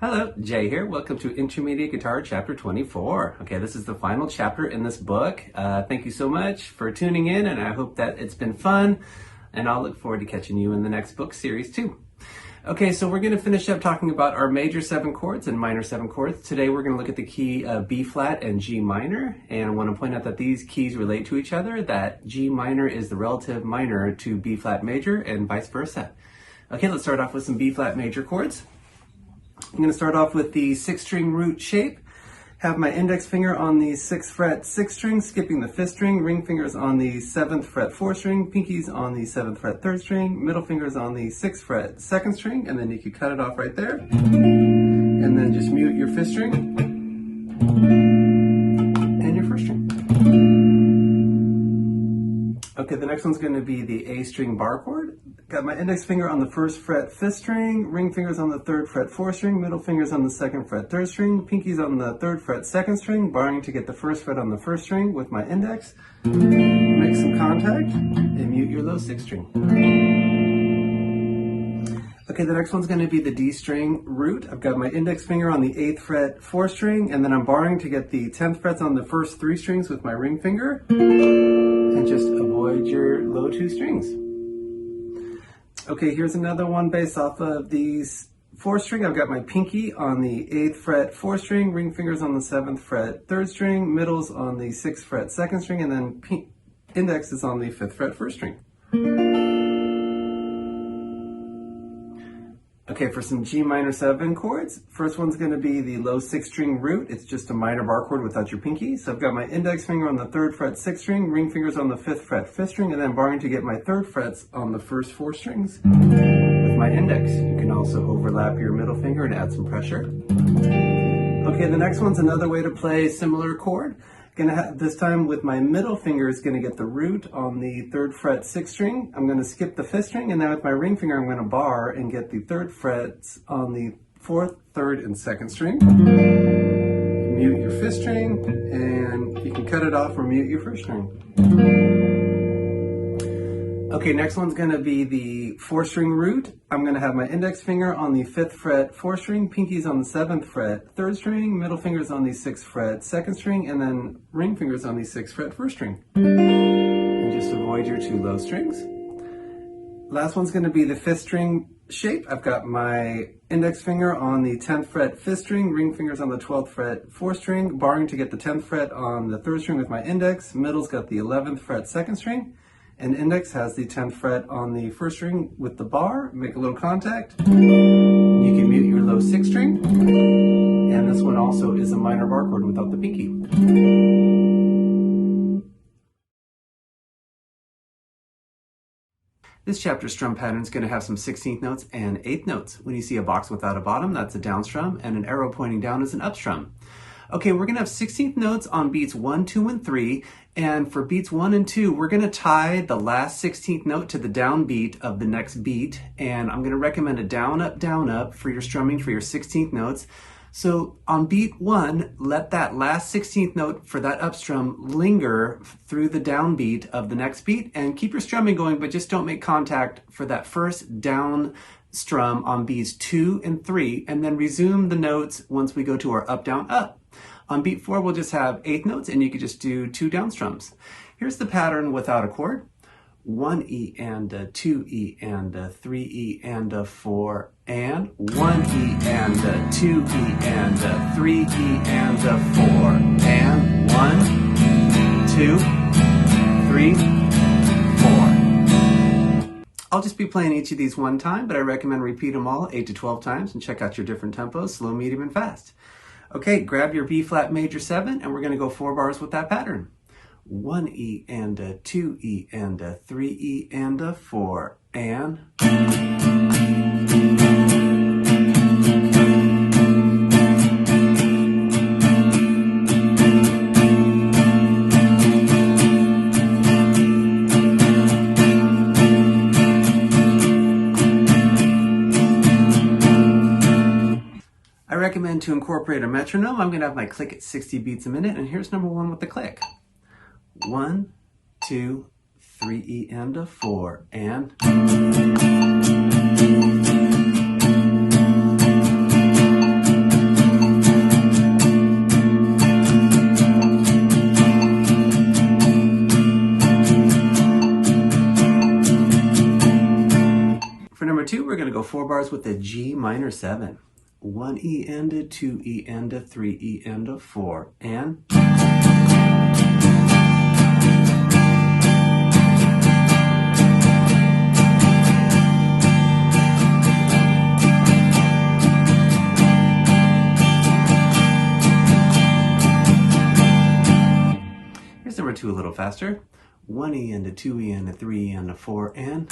Hello, Jay here. Welcome to Intermediate Guitar Chapter 24. Okay, this is the final chapter in this book. Thank you so much for tuning in, and I hope that it's been fun, and I'll look forward to catching you in the next book series too. Okay, so we're going to finish up talking about our major 7 chords and minor 7 chords. Today we're going to look at the key B flat and G minor, and I want to point out that these keys relate to each other, that G minor is the relative minor to B flat major and vice versa. Okay, let's start off with some B flat major chords. I'm going to start off with the 6-string root shape. Have my index finger on the 6th fret 6th string, skipping the 5th string, ring fingers on the 7th fret 4th string, pinkies on the 7th fret 3rd string, middle fingers on the 6th fret 2nd string, and then you can cut it off right there. And then just mute your 5th string and your 1st string. Okay, the next one's going to be the A string bar chord. Got my index finger on the 1st fret 5th string, ring fingers on the 3rd fret 4th string, middle fingers on the 2nd fret 3rd string, pinkies on the 3rd fret 2nd string, barring to get the 1st fret on the 1st string with my index. Make some contact and mute your low 6th string. Okay, the next one's going to be the D string root. I've got my index finger on the 8th fret 4th string, and then I'm barring to get the 10th frets on the first 3 strings with my ring finger. And just avoid your low 2 strings. Okay, here's another one based off of the 4th string. I've got my pinky on the 8th fret 4th string, ring fingers on the 7th fret 3rd string, middles on the 6th fret 2nd string, and then index is on the 5th fret 1st string. Okay, for some G minor 7 chords, first one's going to be the low 6th string root. It's just a minor bar chord without your pinky. So I've got my index finger on the 3rd fret 6th string, ring fingers on the 5th fret 5th string, and then barring to get my 3rd frets on the first 4 strings with my index. You can also overlap your middle finger and add some pressure. Okay, the next one's another way to play a similar chord. Gonna have, this time with my middle finger is gonna get the root on the 3rd fret 6th string. I'm gonna skip the 5th string, and now with my ring finger I'm gonna bar and get the 3rd frets on the 4th, 3rd, and 2nd string. Mute your 5th string, and you can cut it off or mute your 1st string. Okay, next one's gonna be the 4th string root. I'm gonna have my index finger on the 5th fret 4th string, pinkies on the 7th fret 3rd string, middle fingers on the 6th fret 2nd string, and then ring fingers on the 6th fret 1st string. And just avoid your 2 low strings. Last one's gonna be the 5th string shape. I've got my index finger on the 10th fret 5th string, ring fingers on the 12th fret 4th string, barring to get the 10th fret on the 3rd string with my index, middle's got the 11th fret 2nd string, and index has the 10th fret on the 1st string with the bar. Make a little contact. You can mute your low 6th string. And this one also is a minor bar chord without the pinky. This chapter's strum pattern is going to have some 16th notes and 8th notes. When you see a box without a bottom, that's a down strum, and an arrow pointing down is an up strum. Okay, we're going to have 16th notes on beats 1, 2, and 3, and for beats 1 and 2, we're going to tie the last 16th note to the down beat of the next beat, and I'm going to recommend a down, up for your strumming for your 16th notes. So on beat 1, let that last 16th note for that up strum linger through the down beat of the next beat, and keep your strumming going, but just don't make contact for that first down strum on beats 2 and 3, and then resume the notes once we go to our up, down, up. On beat 4, we'll just have 8th notes, and you could just do 2 down strums. Here's the pattern without a chord. 1 E and a 2 E and a 3 E and a 4 and 1 E and a 2 E and a 3 E and a 4 and 1, 2, 3, 4. I'll just be playing each of these one time, but I recommend repeat them all 8 to 12 times and check out your different tempos, slow, medium, and fast. Okay, grab your B flat major 7, and we're going to go 4 bars with that pattern. 1 E and a 2 E and a 3 E and a 4 and... I recommend to incorporate a metronome. I'm going to have my click at 60 beats a minute, and here's number 1 with the click. 1, 2, 3 E and a 4 and... bars with a G minor 7. 1 E and a 2 E and a 3 E and a 4 and here's number 2 a little faster. 1 E and a 2 E and a 3 E and a 4 and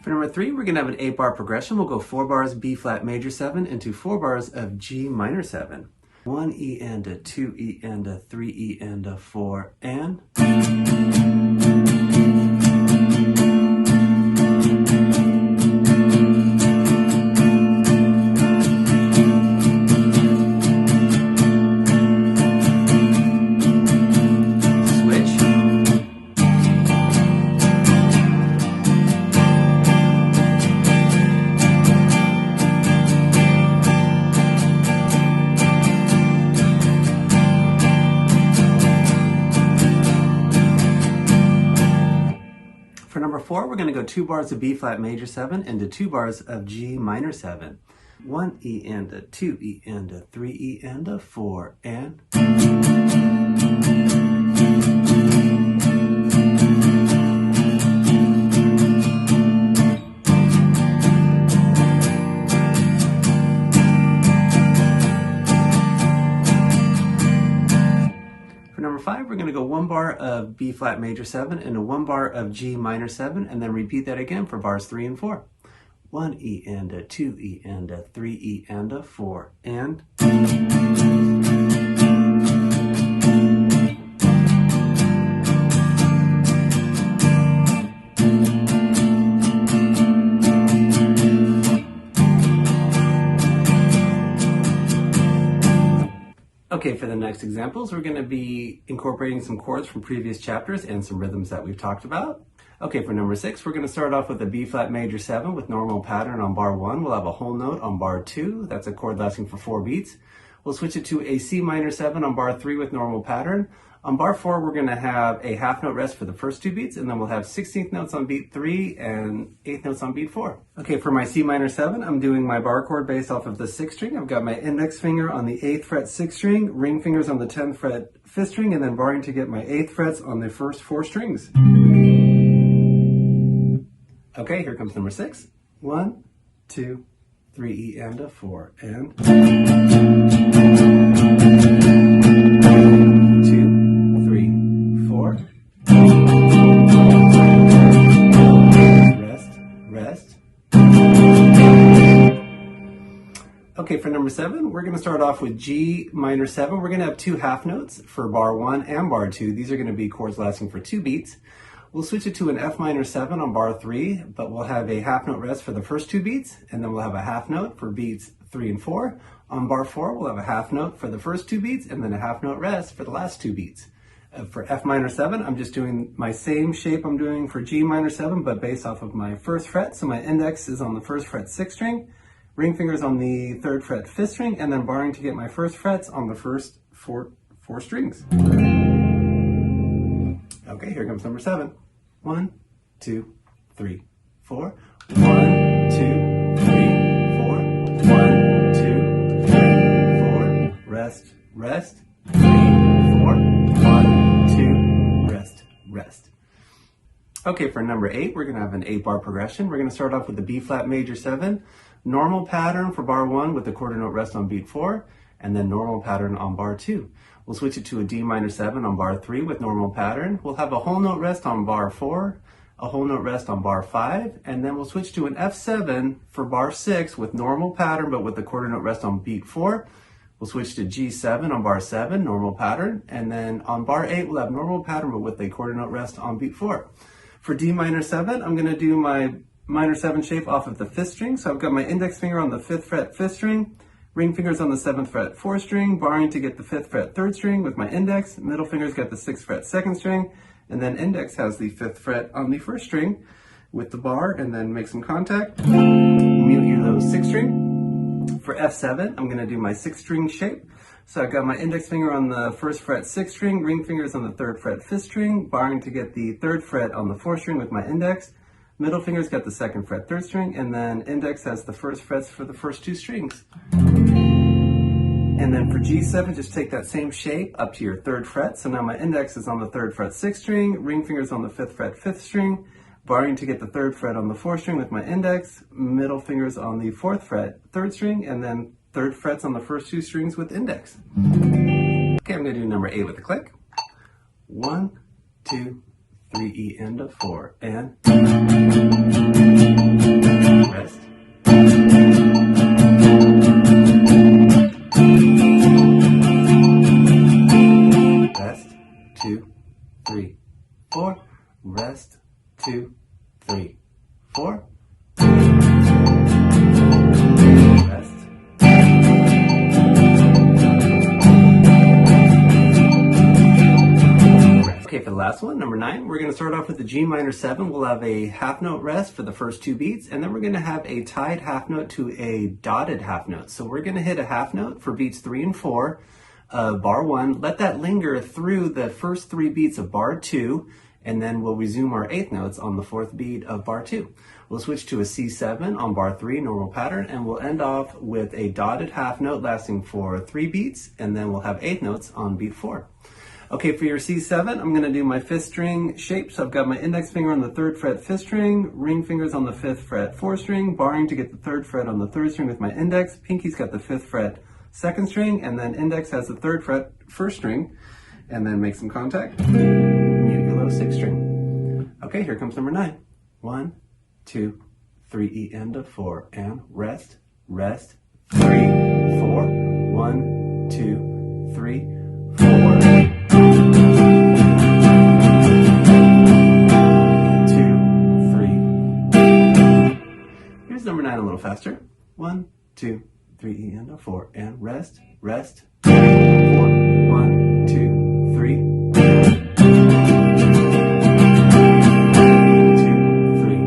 for number 3, we're going to have an 8-bar progression. We'll go 4 bars B flat major 7 into 4 bars of G minor 7. 1 E and a 2 E and a 3 E and a 4 and for number 4, we're going to go 2 bars of B flat major 7 into 2 bars of G minor 7. 1 E and a 2 E and a 3 E and a 4 and number 5, we're going to go 1 bar of B flat major 7 into 1 bar of G minor 7 and then repeat that again for bars 3 and 4. 1 E and a 2 E and a 3 E and a 4 and okay, for the next examples, we're going to be incorporating some chords from previous chapters and some rhythms that we've talked about. Okay, for number 6, we're going to start off with a B flat major 7 with normal pattern on bar 1. We'll have a whole note on bar 2. That's a chord lasting for 4 beats. We'll switch it to a C minor 7 on bar 3 with normal pattern. On bar 4, we're going to have a half note rest for the first 2 beats, and then we'll have 16th notes on beat 3 and 8th notes on beat 4. Okay, for my C minor 7, I'm doing my bar chord based off of the 6th string. I've got my index finger on the 8th fret 6th string, ring fingers on the 10th fret 5th string, and then barring to get my 8th frets on the first 4 strings. Okay, here comes number 6. 1, 2, 3 E and a 4 and 2, 3, 4. Rest. Okay, for number 7, we're going to start off with G minor 7. We're going to have 2 half notes for bar 1 and bar 2. These are going to be chords lasting for 2 beats. We'll switch it to an F minor 7 on bar 3, but we'll have a half note rest for the first 2 beats, and then we'll have a half note for beats 3 and 4. On bar 4, we'll have a half note for the first 2 beats, and then a half note rest for the last 2 beats. For F minor 7, I'm just doing my same shape I'm doing for G minor 7, but based off of my 1st fret. So my index is on the 1st fret 6th string, ring fingers on the 3rd fret 5th string, and then barring to get my 1st frets on the first 4 strings. Okay, here comes number 7. 1, 2, 3, 4. 1, 2, 3, 4. 1, 2, 3, 4. Rest. 3, 4. 1, 2. Rest. Okay, for number 8, we're going to have an 8-bar progression. We're going to start off with the B flat major 7, normal pattern for bar 1 with the quarter note rest on beat 4, and then normal pattern on bar 2. We'll switch it to a D minor 7 on bar 3 with normal pattern. We'll have a whole note rest on bar 4, a whole note rest on bar 5, and then we'll switch to an F7 for bar 6 with normal pattern but with the quarter note rest on beat 4. We'll switch to G7 on bar 7, normal pattern, and then on bar 8 we'll have normal pattern but with a quarter note rest on beat 4. For D minor 7, I'm going to do my minor 7 shape off of the 5th string. So I've got my index finger on the 5th fret 5th string, ring fingers on the 7th fret 4th string, barring to get the 5th fret 3rd string with my index, middle fingers get the 6th fret 2nd string, and then index has the 5th fret on the 1st string with the bar, and then make some contact, mute your low 6th string. For F7, I'm going to do my 6th string shape. So I've got my index finger on the 1st fret 6th string, ring fingers on the 3rd fret 5th string, barring to get the 3rd fret on the 4th string with my index. Middle finger's got the 2nd fret 3rd string, and then index has the 1st frets for the first 2 strings. And then for G7, just take that same shape up to your 3rd fret. So now my index is on the 3rd fret 6th string, ring fingers on the 5th fret 5th string, barring to get the 3rd fret on the 4th string with my index, middle fingers on the 4th fret 3rd string, and then 3rd frets on the first 2 strings with index. Okay, I'm going to do number 8 with a click. 1, 2, 3, E end of 4, and rest. Rest, 2, 3, 4, rest, 2, 3, 4. Rest. Okay, for the last one, number 9, we're going to start off with the G minor 7. We'll have a half note rest for the first 2 beats, and then we're going to have a tied half note to a dotted half note. So we're going to hit a half note for beats 3 and 4 of bar 1. Let that linger through the first 3 beats of bar 2, and then we'll resume our 8th notes on the 4th beat of bar 2. We'll switch to a C7 on bar 3, normal pattern, and we'll end off with a dotted half note lasting for 3 beats, and then we'll have 8 notes on beat 4. Okay, for your C7, I'm going to do my 5th string shape. So I've got my index finger on the 3rd fret 5th string, ring fingers on the 5th fret 4th string, barring to get the 3rd fret on the 3rd string with my index. Pinky's got the 5th fret 2nd string, and then index has the 3rd fret 1st string, and then make some contact. Mute your low 6th string. Okay, here comes number 9. 1, 2, 3, E end of 4, and rest, rest, 3, 4, 1, 2, 3, 4. 2, 3. Here's number 9 a little faster. 1, 2, 3, E end of 4, and rest, rest, 4, 1, 2, 3. 2, 3.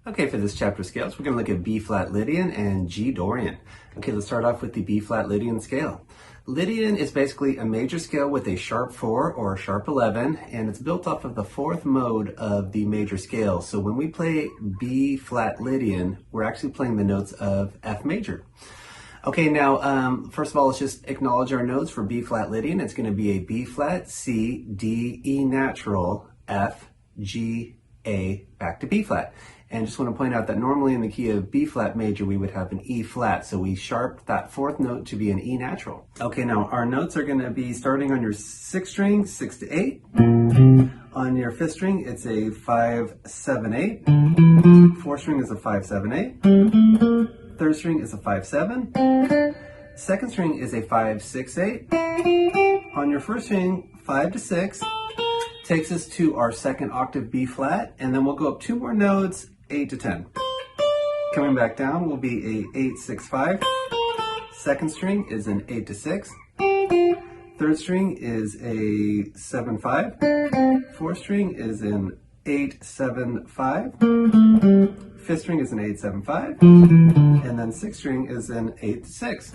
Okay, for this chapter of scales, we're going to look at B flat Lydian and G Dorian. Okay, let's start off with the B flat Lydian scale. Lydian is basically a major scale with a sharp 4 or a sharp 11, and it's built off of the 4th mode of the major scale. So when we play B flat Lydian, we're actually playing the notes of F major. Okay, now, first of all, let's just acknowledge our notes for B flat Lydian. It's going to be a B flat, C, D, E natural, F, G, A, back to B flat. And just want to point out that normally in the key of B flat major, we would have an E flat. So we sharped that 4th note to be an E natural. Okay, now our notes are going to be starting on your 6th string, 6 to 8. On your 5th string, it's a 5, 7, 8. 4th string is a 5, 7, 8. 3rd string is a 5, 7. 2nd string is a 5, 6, 8. On your 1st string, 5 to 6. Takes us to our 2nd octave B flat, and then we'll go up 2 more notes, 8 to 10. Coming back down will be a 8, 6, 5. 2nd string is an 8 to 6. 3rd string is a 7, 5. 4th string is an 8, 7, 5. 5th string is an 8, 7, 5. And then 6th string is an 8, 6.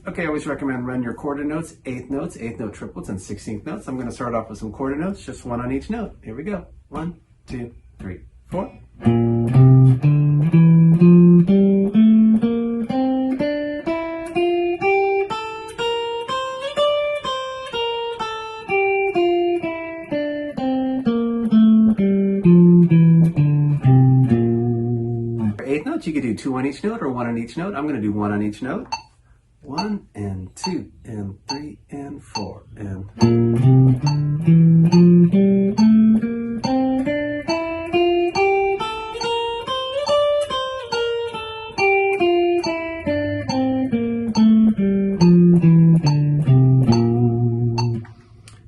Okay, I always recommend run your quarter notes, 8th notes, 8th note triplets, and 16th notes. I'm going to start off with some quarter notes, just 1 on each note. Here we go. 1, 2, 3, 4. For 8th notes, you could do 2 on each note or 1 on each note. I'm going to do 1 on each note. 1 and 2 and 3 and 4 and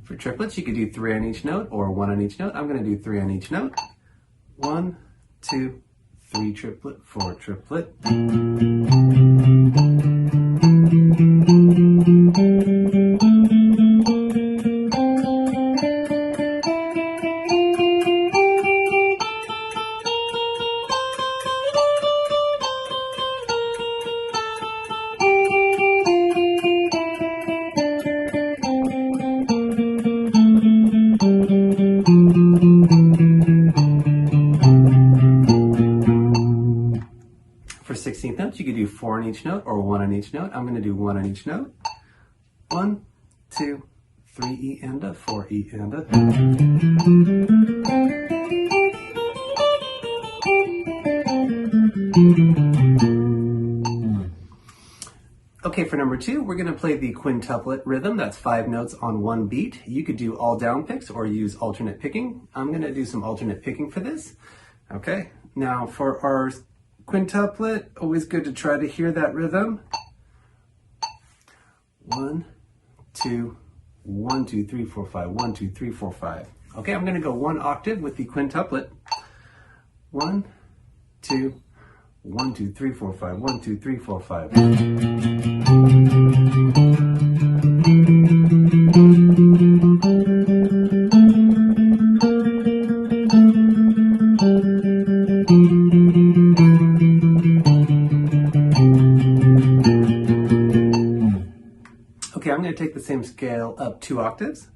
for triplets, you could do 3 on each note or 1 on each note. I'm going to do 3 on each note. 1, 2, 3 triplet, 4 triplet. could do 4 on each note or 1 on each note. I'm going to do 1 on each note. 1, 2, 3 E and a, 4 E and a. Okay, for number 2, we're going to play the quintuplet rhythm. That's 5 notes on one beat. You could do all down picks or use alternate picking. I'm going to do some alternate picking for this. Okay, now for our quintuplet, always good to try to hear that rhythm. 1, 2, 1, 2, 3, 4, 5, 1, 2, 3, 4, 5. Okay, I'm going to go 1 octave with the quintuplet. 1, 2, 1, 2, 3, 4, 5, 1, 2, 3, 4, 5. Okay, I'm going to take the same scale up 2 octaves.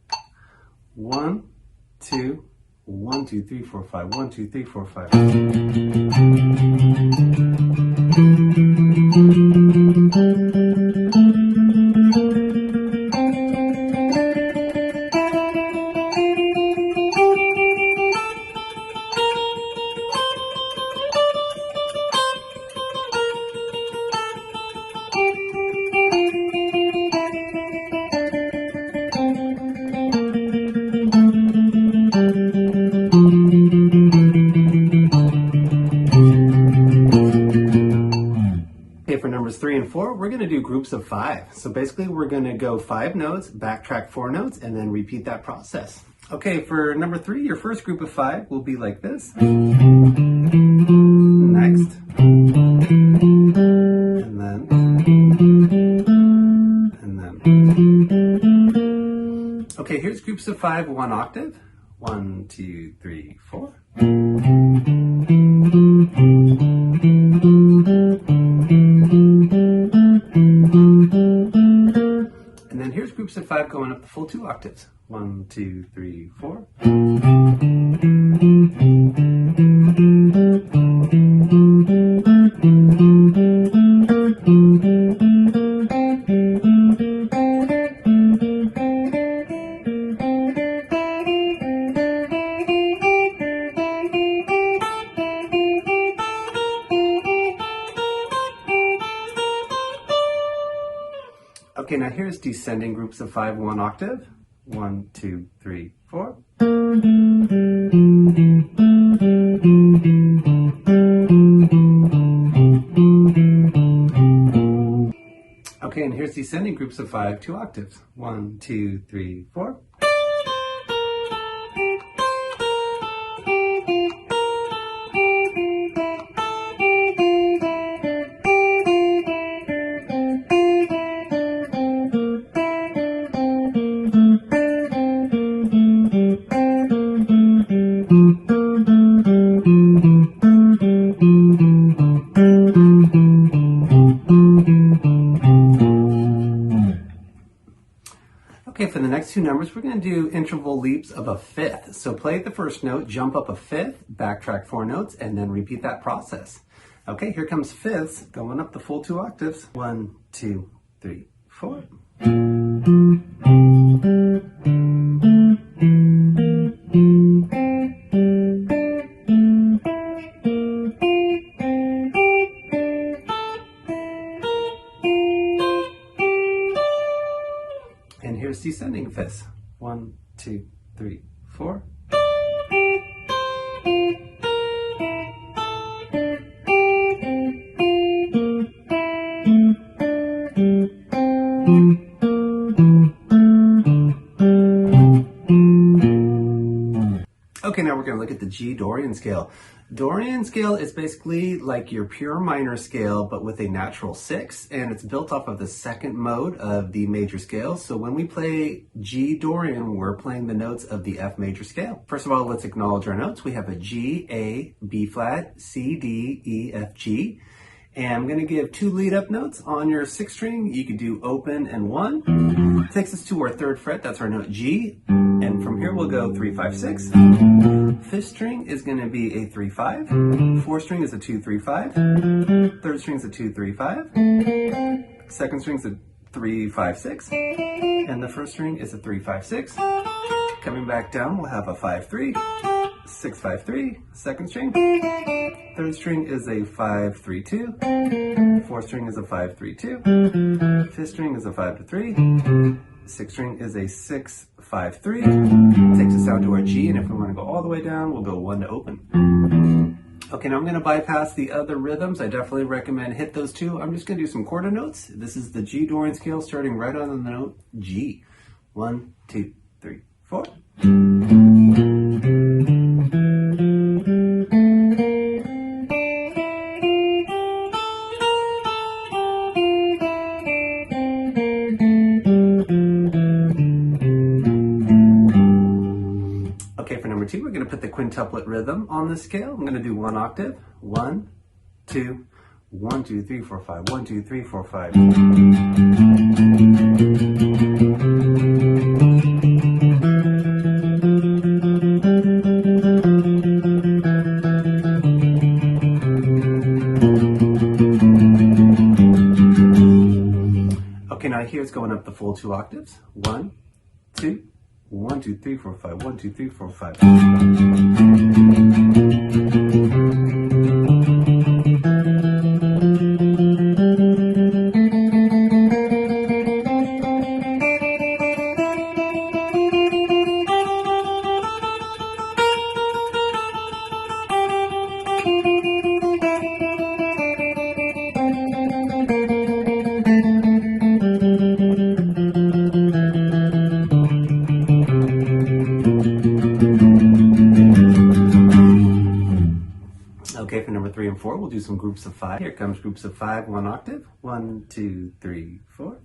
1, 2, 1, 2, 3, 4, 5, 1, 2, 3, 4, 5. For numbers 3 and 4, we're going to do groups of 5. So basically we're going to go 5 notes, backtrack 4 notes, and then repeat that process. Okay, for number 3, your first group of 5 will be like this. Next. And then. And then. Okay, here's groups of 5, 1 octave. 1, 2, 3, 4. And then here's groups of 5 going up the full 2 octaves. 1, 2, 3, 4. Okay, now here's descending groups of 5, 1 octave. 1, 2, 3, 4. Okay, and here's descending groups of 5, 2 octaves. 1, 2, 3, 4. Okay, for the next 2 numbers, we're going to do interval leaps of a fifth. So play the first note, jump up a fifth, backtrack 4 notes, and then repeat that process. Okay, here comes fifths, going up the full 2 octaves. 1, 2, 3, 4. And here's descending fifths. 1, 2, 3, 4. Okay, now we're going to look at the G Dorian scale. Dorian scale is basically like your pure minor scale, but with a natural 6, and it's built off of the second mode of the major scale. So when we play G Dorian, we're playing the notes of the F major scale. First of all, let's acknowledge our notes. We have a G, A, B flat, C, D, E, F, G. And I'm going to give 2 lead up notes on your 6th string. You could do open and 1. Takes us to our 3rd fret. That's our note G. And And from here we'll go 3, 5, 6. Fifth string is going to be a 3, 5. Fourth string is a 2, 3, 5. Third string is a 2, 3, 5. Second string is a 3, 5, 6. And the first string is a 3, 5, 6. Coming back down, we'll have a 5, 3. 6, 5, 3. Second string. Third string is a 5, 3, 2. Fourth string is a 5, 3, 2. Fifth string is a 5 to 3. Sixth string is a 6, 5, 3. Takes us down to our G, and if we want to go all the way down, we'll go 1 to open. Okay, now I'm going to bypass the other rhythms. I definitely recommend hit those two. I'm just going to do some quarter notes. This is the G Dorian scale starting right on the note G. 1, 2, 3, 4. Okay, for number 2, we're going to put the quintuplet rhythm on the scale. I'm going to do 1 octave. 1, 2, 1, 2, 3, 4, 5. 1, 2, 3, 4, 5. Okay, now here it's going up the full 2 octaves. 1, 2, 1, 2, 3, 4, 5. 1, 2, 3, 4, 5. Okay, for number 3 and 4, we'll do some groups of 5. Here comes groups of 5, 1 octave. 1, 2, 3, 4.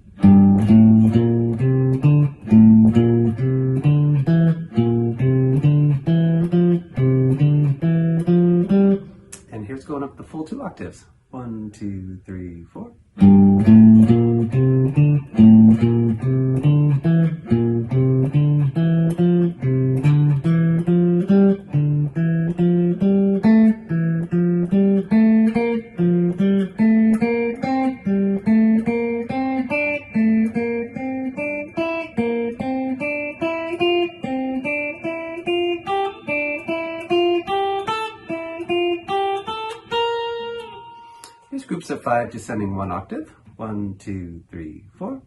And here's going up the full 2 octaves. 1, 2, 3, 4. Here's groups of 5 descending 1 octave. 1, 2, 3, 4.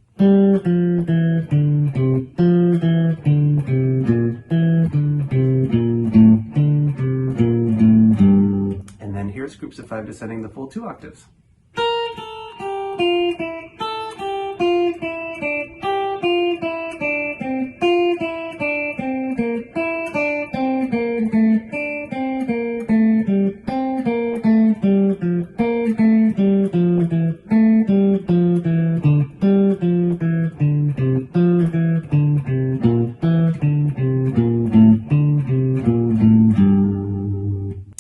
And then here's groups of 5 descending the full 2 octaves.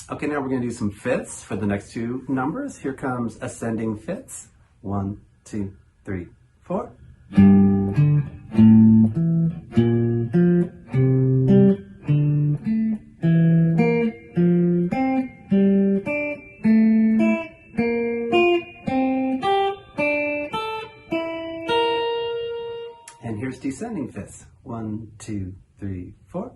Okay, now we're going to do some fifths for the next 2 numbers. Here comes ascending fifths. 1, 2, 3, 4. And here's descending fifths. 1, 2, 3, 4.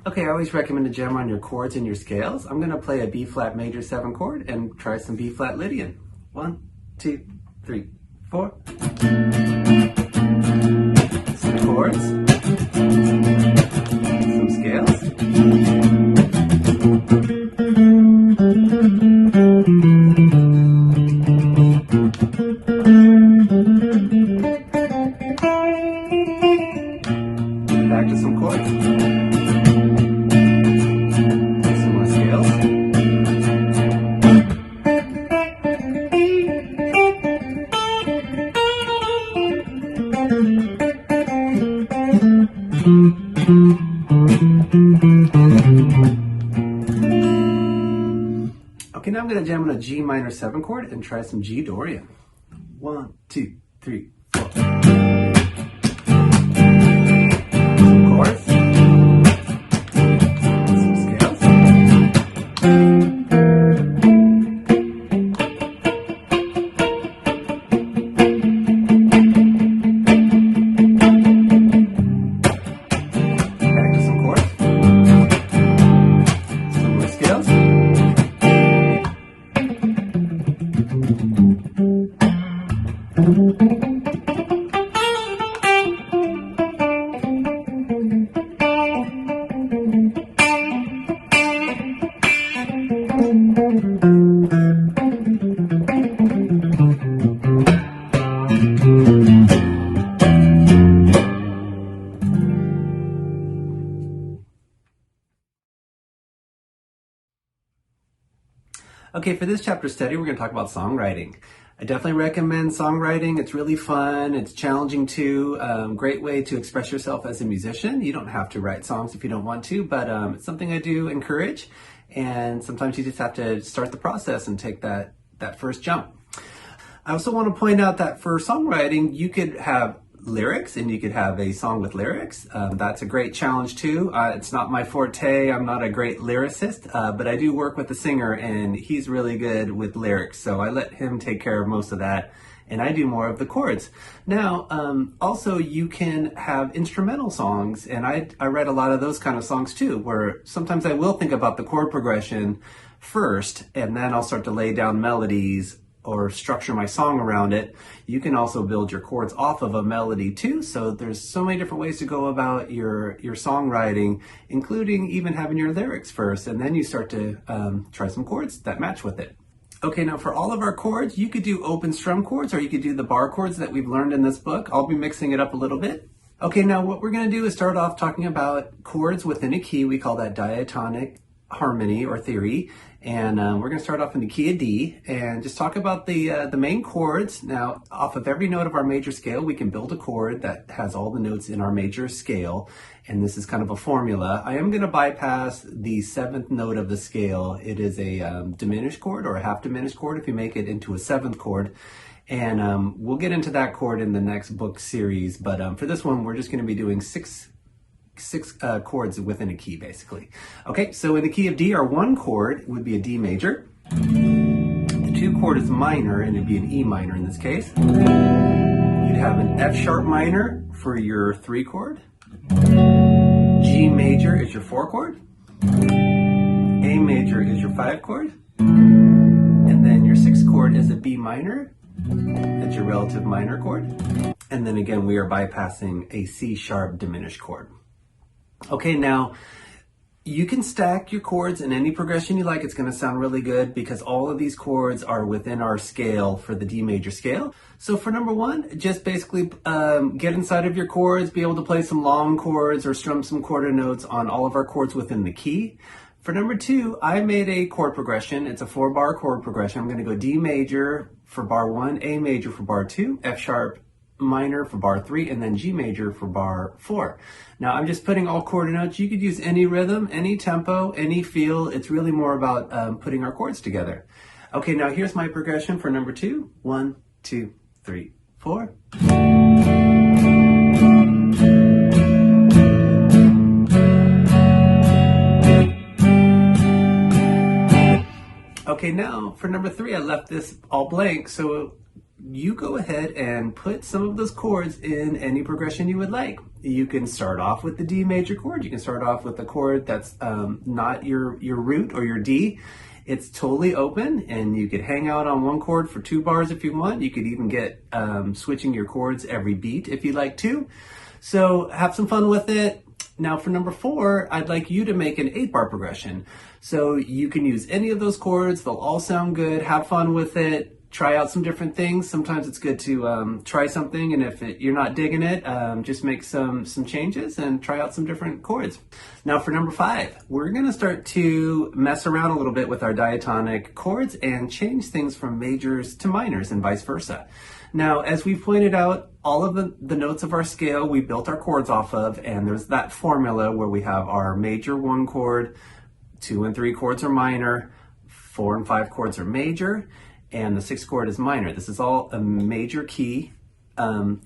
Okay, I always recommend to jam on your chords and your scales. I'm going to play a B flat major 7 chord and try some B flat Lydian. 1, 2, 3, 4. Some chords. Some scales. Back to some chords. Some more scales. a G minor 7 chord and try some G Dorian. 1, 2, 3, 4. Some chords. Some scales. Back to some chords. Some more scales. Okay, for this chapter study, we're going to talk about songwriting. I definitely recommend songwriting. It's really fun. It's challenging too. Great way to express yourself as a musician. You don't have to write songs if you don't want to, but it's something I do encourage. And sometimes you just have to start the process and take that first jump. I also want to point out that for songwriting, you could have lyrics and you could have a song with lyrics. That's a great challenge too. It's not my forte. I'm not a great lyricist, but I do work with the singer and he's really good with lyrics. So I let him take care of most of that and I do more of the chords. Now, also you can have instrumental songs and I write a lot of those kind of songs too, where sometimes I will think about the chord progression first and then I'll start to lay down melodies or structure my song around it. You can also build your chords off of a melody too. So there's so many different ways to go about your songwriting, including even having your lyrics first, and then you start to try some chords that match with it. Okay, now for all of our chords, you could do open strum chords or you could do the bar chords that we've learned in this book. I'll be mixing it up a little bit. Okay, now what we're gonna do is start off talking about chords within a key. We call that diatonic harmony or theory. And we're going to start off in the key of D and just talk about the main chords. Now, off of every note of our major scale, we can build a chord that has all the notes in our major scale. And this is kind of a formula. I am going to bypass the 7th note of the scale. It is a diminished chord or a half diminished chord if you make it into a 7th chord. And we'll get into that chord in the next book series. But for this one, we're just going to be doing six chords within a key, basically. Okay, so in the key of D, our 1 chord would be a D major. The 2 chord is minor, and it'd be an E minor in this case. You'd have an F sharp minor for your 3 chord. G major is your 4 chord. A major is your 5 chord. And then your 6th chord is a B minor. That's your relative minor chord. And then again, we are bypassing a C sharp diminished chord. Okay, now you can stack your chords in any progression you like. It's going to sound really good because all of these chords are within our scale for the D major scale. So for number 1, just basically get inside of your chords, be able to play some long chords or strum some quarter notes on all of our chords within the key. For number 2, I made a chord progression. It's a 4-bar chord progression. I'm going to go D major for bar 1, A major for bar 2, F sharp minor for bar 3, and then G major for bar 4. Now I'm just putting all quarter notes. You could use any rhythm, any tempo, any feel. It's really more about putting our chords together. Okay, now here's my progression for number 2. 1, 2, 3, 4. Okay, now for number 3, I left this all blank, so you go ahead and put some of those chords in any progression you would like. You can start off with the D major chord. You can start off with a chord that's not your root or your D. It's totally open, and you could hang out on one chord for 2 bars if you want. You could even get switching your chords every beat if you like to. So have some fun with it. Now for number 4, I'd like you to make an 8-bar progression. So you can use any of those chords. They'll all sound good. Have fun with it. Try out some different things. Sometimes it's good to try something, and if you're not digging it, just make some changes and try out some different chords. Now for number 5, we're going to start to mess around a little bit with our diatonic chords and change things from majors to minors and vice versa. Now, as we pointed out, all of the notes of our scale we built our chords off of, and there's that formula where we have our major 1 chord, 2 and 3 chords are minor, 4 and 5 chords are major, and the 6th chord is minor. This is all a major key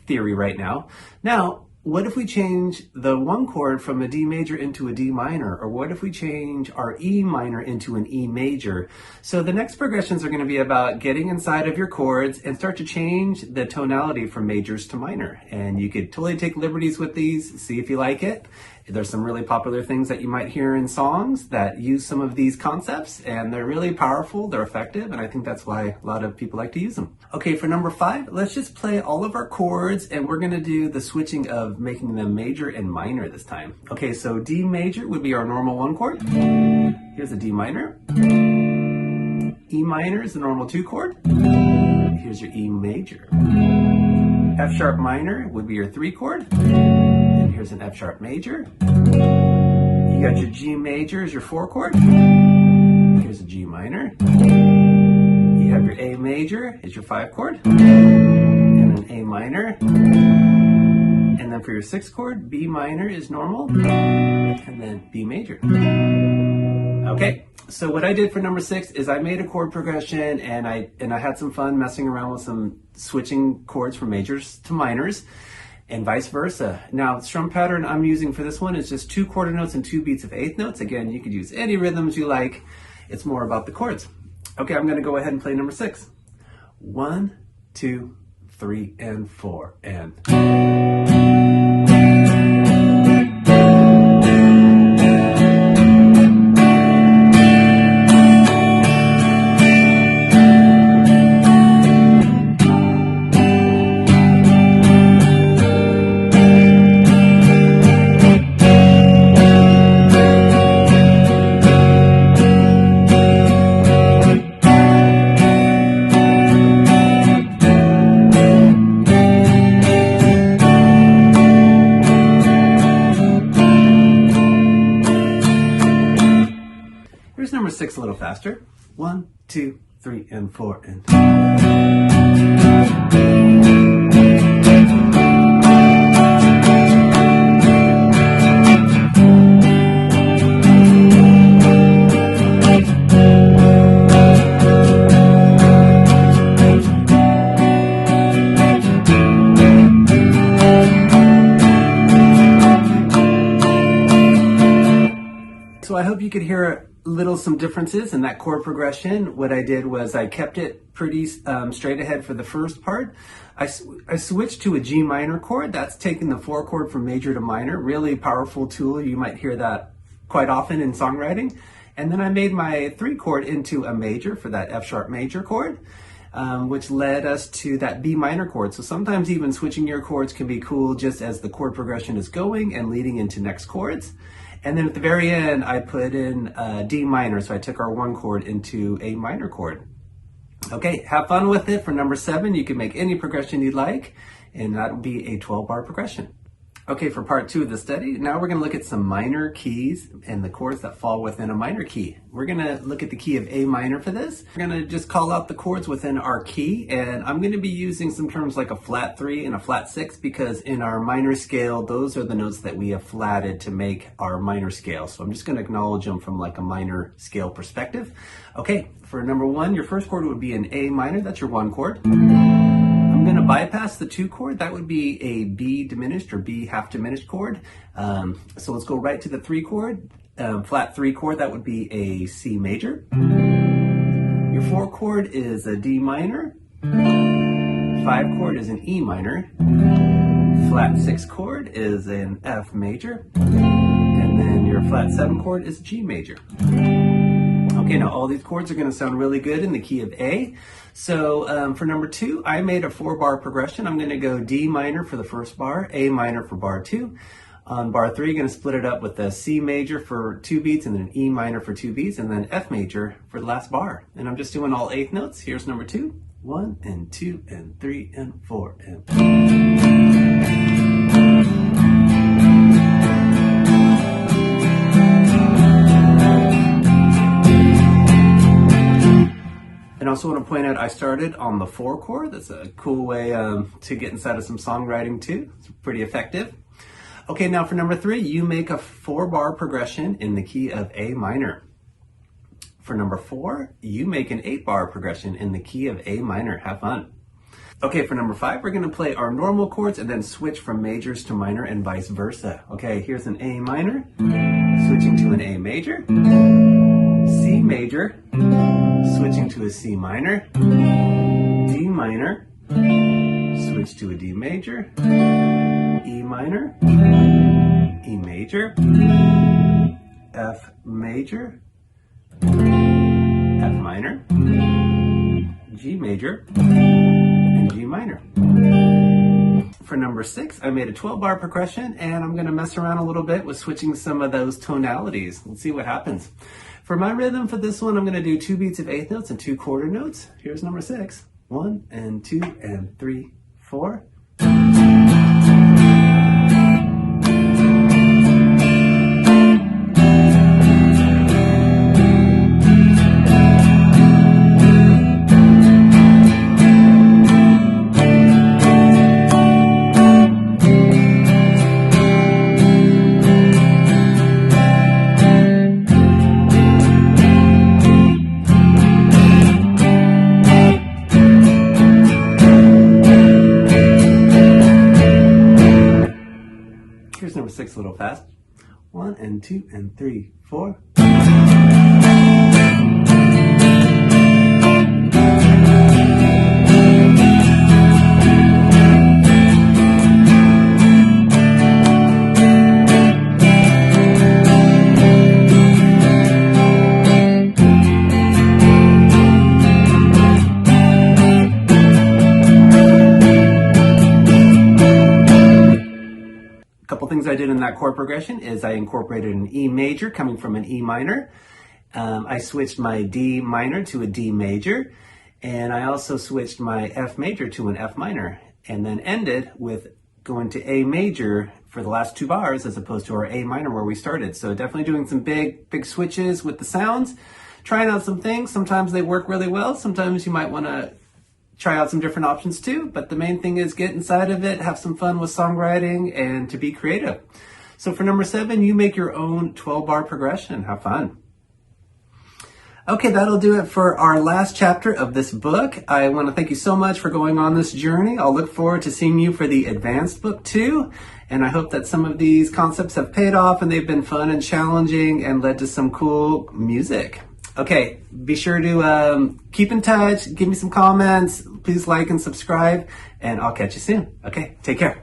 theory right now. Now, what if we change the 1 chord from a D major into a D minor? Or what if we change our E minor into an E major? So the next progressions are going to be about getting inside of your chords and start to change the tonality from majors to minor. And you could totally take liberties with these, see if you like it. There's some really popular things that you might hear in songs that use some of these concepts, and they're really powerful, they're effective, and I think that's why a lot of people like to use them. Okay, for number 5, let's just play all of our chords, and we're gonna do the switching of making them major and minor this time. Okay, so D major would be our normal 1 chord. Here's a D minor. E minor is the normal 2 chord. Here's your E major. F sharp minor would be your 3 chord. Here's an F sharp major. You got your G major as your 4 chord. Here's a G minor. You have your A major as your 5 chord. And an A minor. And then for your 6th chord, B minor is normal. And then B major. Okay, so what I did for number 6 is I made a chord progression, and I had some fun messing around with some switching chords from majors to minors, and vice versa. Now, the strum pattern I'm using for this one is just 2 quarter notes and 2 beats of 8th notes. Again, you could use any rhythms you like. It's more about the chords. Okay, I'm gonna go ahead and play number 6. 1, 2, 3, and 4, and... Here's number 6 a little faster. 1, 2, 3, and 4, and... So I hope you could hear some differences in that chord progression. What I did was I kept it pretty straight ahead for the first part. I switched to a G minor chord. That's taking the 4 chord from major to minor. Really powerful tool. You might hear that quite often in songwriting. And then I made my 3 chord into a major for that F sharp major chord, which led us to that B minor chord. So sometimes even switching your chords can be cool just as the chord progression is going and leading into next chords. And then at the very end, I put in D minor, so I took our 1 chord into a minor chord. Okay, have fun with it. For number 7, you can make any progression you'd like, and that will be a 12-bar progression. Okay, for part 2 of the study, now we're going to look at some minor keys and the chords that fall within a minor key. We're going to look at the key of A minor for this. We're going to just call out the chords within our key, and I'm going to be using some terms like a flat 3 and a flat 6 because in our minor scale, those are the notes that we have flatted to make our minor scale. So I'm just going to acknowledge them from like a minor scale perspective. Okay, for number 1, your first chord would be an A minor. That's your 1 chord. I'm going to bypass the 2 chord. That would be a B diminished or B half diminished chord. So let's go right to the 3 chord. Flat 3 chord, that would be a C major. Your 4 chord is a D minor. 5 chord is an E minor. Flat 6 chord is an F major. And then your flat 7 chord is G major. Okay, now all these chords are going to sound really good in the key of A. So for number 2, I made a 4-bar progression. I'm going to go D minor for the first bar, A minor for bar 2. On bar 3, you're going to split it up with a C major for 2 beats and then an E minor for 2 beats and then F major for the last bar. And I'm just doing all 8th notes. Here's number 2. 1 and 2 and 3 and 4 and... And I also want to point out I started on the 4 chord. That's a cool way to get inside of some songwriting too. It's pretty effective. Okay, now for number 3, you make a 4-bar progression in the key of A minor. For number 4, you make an 8-bar progression in the key of A minor. Have fun. Okay, for number 5, we're going to play our normal chords and then switch from majors to minor and vice versa. Okay, here's an A minor, switching to an A major, C major, switching to a C minor, D minor, switch to a D major, E minor, E major, F major, F minor, G major, and G minor. For number 6, I made a 12-bar progression, and I'm going to mess around a little bit with switching some of those tonalities. Let's see what happens. For my rhythm for this one, I'm going to do 2 beats of 8th notes and 2 quarter notes. Here's number 6. 1 and 2 and 3, 4. Here's number 6 a little fast. 1 and 2 and 3, 4. Couple things I did in that chord progression is I incorporated an E major coming from an E minor. I switched my D minor to a D major, and I also switched my F major to an F minor, and then ended with going to A major for the last 2 bars as opposed to our A minor where we started. So definitely doing some big switches with the sounds, trying out some things. Sometimes they work really well. Sometimes you might want to try out some different options too, but the main thing is get inside of it, have some fun with songwriting, and to be creative. So for number 7, you make your own 12-bar progression. Have fun. Okay, that'll do it for our last chapter of this book. I want to thank you so much for going on this journey. I'll look forward to seeing you for the advanced book too, and I hope that some of these concepts have paid off and they've been fun and challenging and led to some cool music. Okay, be sure to keep in touch, give me some comments, please like and subscribe, and I'll catch you soon. Okay, take care.